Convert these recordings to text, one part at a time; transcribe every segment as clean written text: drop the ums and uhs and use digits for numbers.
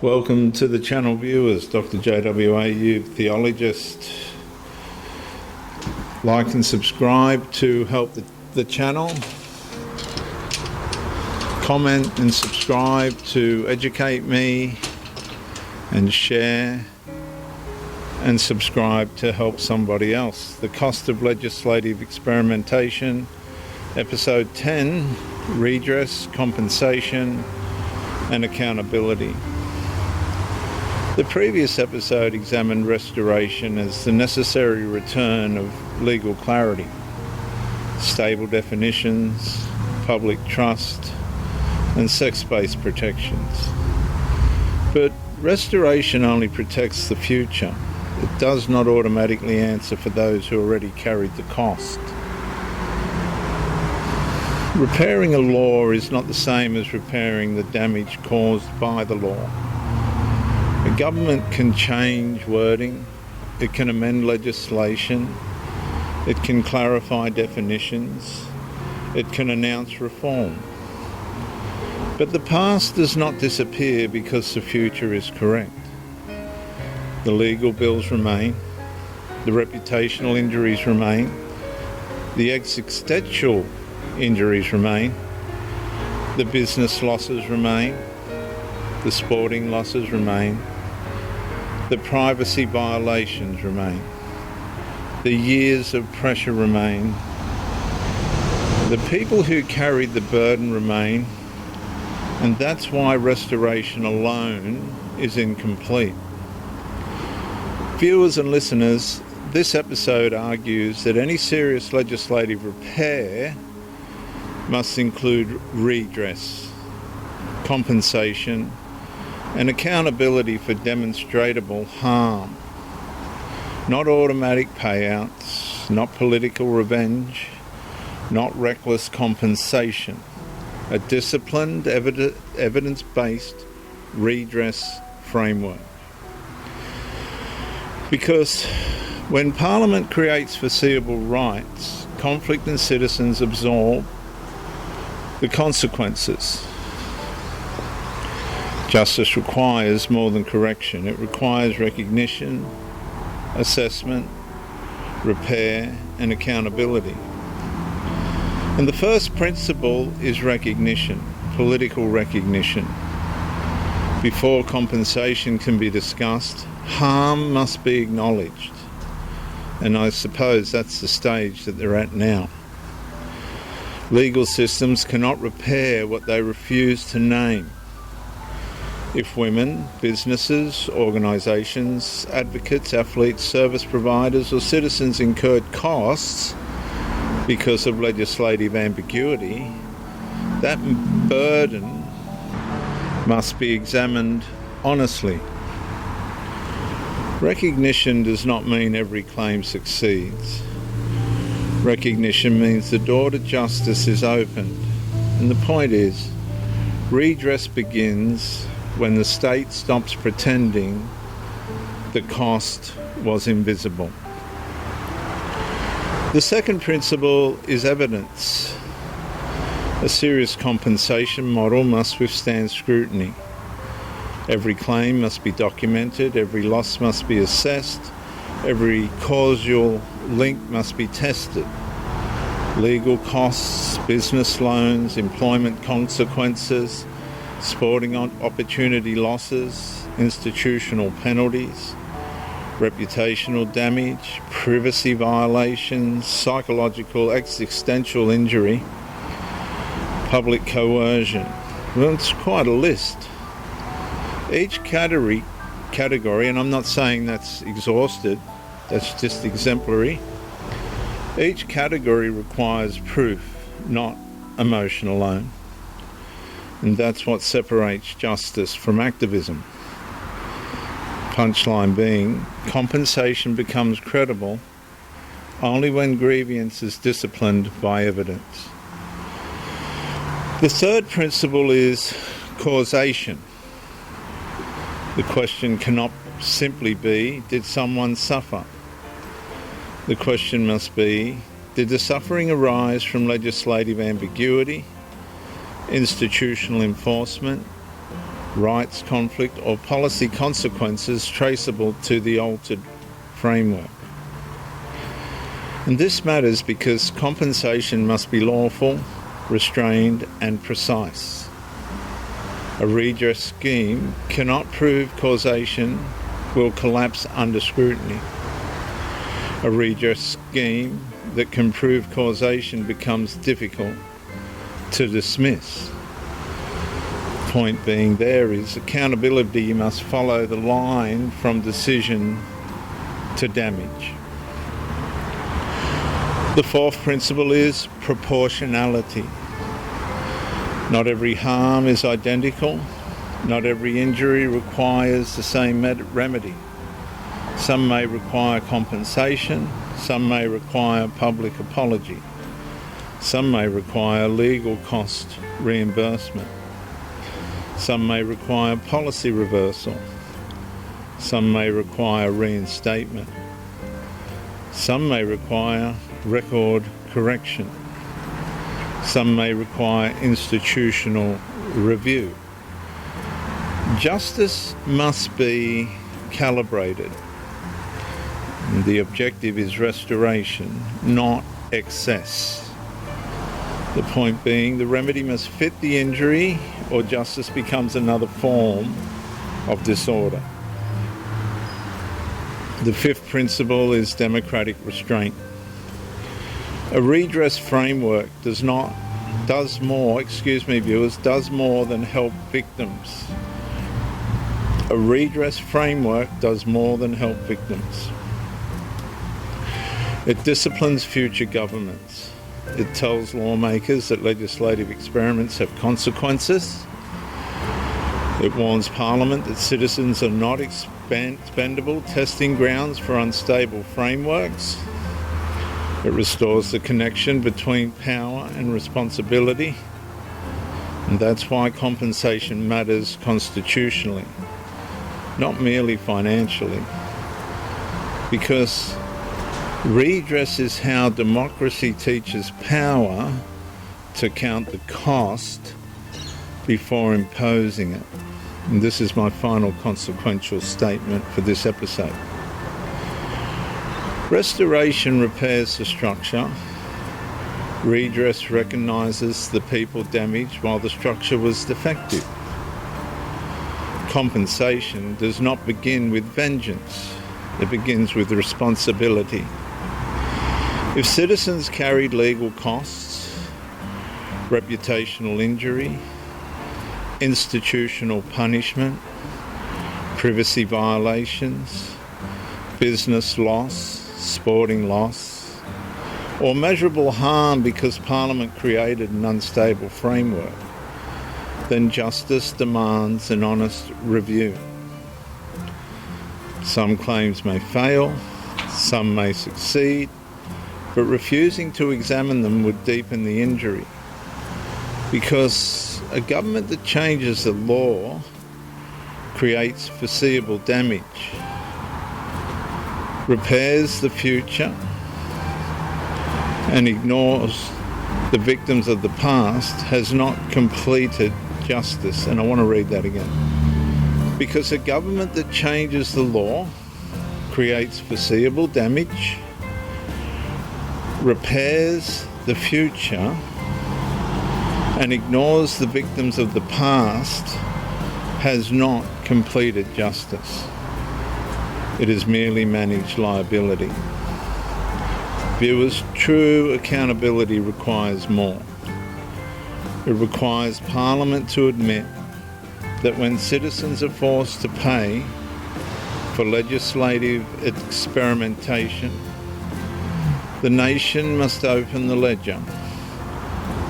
Welcome to the channel viewers, Dr. J.W. Ayoub, Theologist. Like and subscribe to help the channel. Comment and subscribe to educate me, and share and subscribe to help somebody else. The Cost of Legislative Experimentation, Episode 10, Redress, Compensation and Accountability. The previous episode examined restoration as the necessary return of legal clarity, stable definitions, public trust, and sex-based protections. But restoration only protects the future. It does not automatically answer for those who already carried the cost. Repairing a law is not the same as repairing the damage caused by the law. A government can change wording, it can amend legislation, it can clarify definitions, it can announce reform. But the past does not disappear because the future is correct. The legal bills remain, the reputational injuries remain, the existential injuries remain, the business losses remain, the sporting losses remain, the privacy violations remain, the years of pressure remain, the people who carried the burden remain, and that's why restoration alone is incomplete. Viewers and listeners, this episode argues that any serious legislative repair must include redress, compensation, and accountability for demonstrable harm. Not automatic payouts, not political revenge, not reckless compensation. A disciplined, evidence-based redress framework. Because when Parliament creates foreseeable rights, conflict and citizens absorb the consequences. Justice requires more than correction. It requires recognition, assessment, repair, and accountability. And the first principle is recognition, political recognition. Before compensation can be discussed, harm must be acknowledged. And I suppose that's the stage that they're at now. Legal systems cannot repair what they refuse to name. If women, businesses, organisations, advocates, athletes, service providers or citizens incurred costs because of legislative ambiguity, that burden must be examined honestly. Recognition does not mean every claim succeeds. Recognition means the door to justice is opened. And the point is, redress begins when the state stops pretending the cost was invisible. The second principle is evidence. A serious compensation model must withstand scrutiny. Every claim must be documented, every loss must be assessed, every causal link must be tested. Legal costs, business loans, employment consequences, sporting opportunity losses, institutional penalties, reputational damage, privacy violations, psychological existential injury, public coercion. Well, it's quite a list. Each category, and I'm not saying that's exhausted, that's just exemplary. Each category requires proof, not emotion alone. And that's what separates justice from activism. Punchline being, compensation becomes credible only when grievance is disciplined by evidence. The third principle is causation. The question cannot simply be, did someone suffer? The question must be, did the suffering arise from legislative ambiguity, institutional enforcement, rights conflict, or policy consequences traceable to the altered framework. And this matters because compensation must be lawful, restrained, and precise. A redress scheme cannot prove causation, will collapse under scrutiny. A redress scheme that can prove causation becomes difficult to dismiss. Point being there is accountability must follow the line from decision to damage. The fourth principle is proportionality. Not every harm is identical. Not every injury requires the same remedy. Some may require compensation. Some may require public apology. Some may require legal cost reimbursement. Some may require policy reversal. Some may require reinstatement. Some may require record correction. Some may require institutional review. Justice must be calibrated. The objective is restoration, not excess. The point being, the remedy must fit the injury, or justice becomes another form of disorder. The fifth principle is democratic restraint. A redress framework does more than help victims. A redress framework does more than help victims. It disciplines future governments. It tells lawmakers that legislative experiments have consequences. It warns Parliament that citizens are not expendable testing grounds for unstable frameworks. It restores the connection between power and responsibility. And that's why compensation matters constitutionally, not merely financially. Because redress is how democracy teaches power to count the cost before imposing it. And this is my final consequential statement for this episode. Restoration repairs the structure. Redress recognises the people damaged while the structure was defective. Compensation does not begin with vengeance. It begins with responsibility. If citizens carried legal costs, reputational injury, institutional punishment, privacy violations, business loss, sporting loss, or measurable harm because Parliament created an unstable framework, then justice demands an honest review. Some claims may fail, some may succeed, but refusing to examine them would deepen the injury. Because a government that changes the law creates foreseeable damage, repairs the future, and ignores the victims of the past has not completed justice. And I want to read that again. Because a government that changes the law creates foreseeable damage, repairs the future, and ignores the victims of the past has not completed justice. It has merely managed liability. Viewers, true accountability requires more. It requires Parliament to admit that when citizens are forced to pay for legislative experimentation, the nation must open the ledger,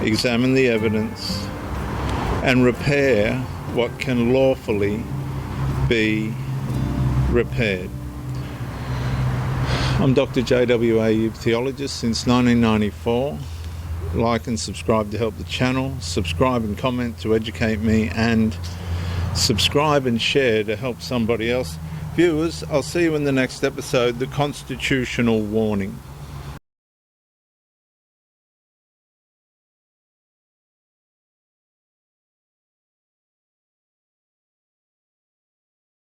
examine the evidence, and repair what can lawfully be repaired. I'm Dr. J.W. Ayoub, Theologist since 1994. Like and subscribe to help the channel, subscribe and comment to educate me, and subscribe and share to help somebody else. Viewers, I'll see you in the next episode, The Constitutional Warning.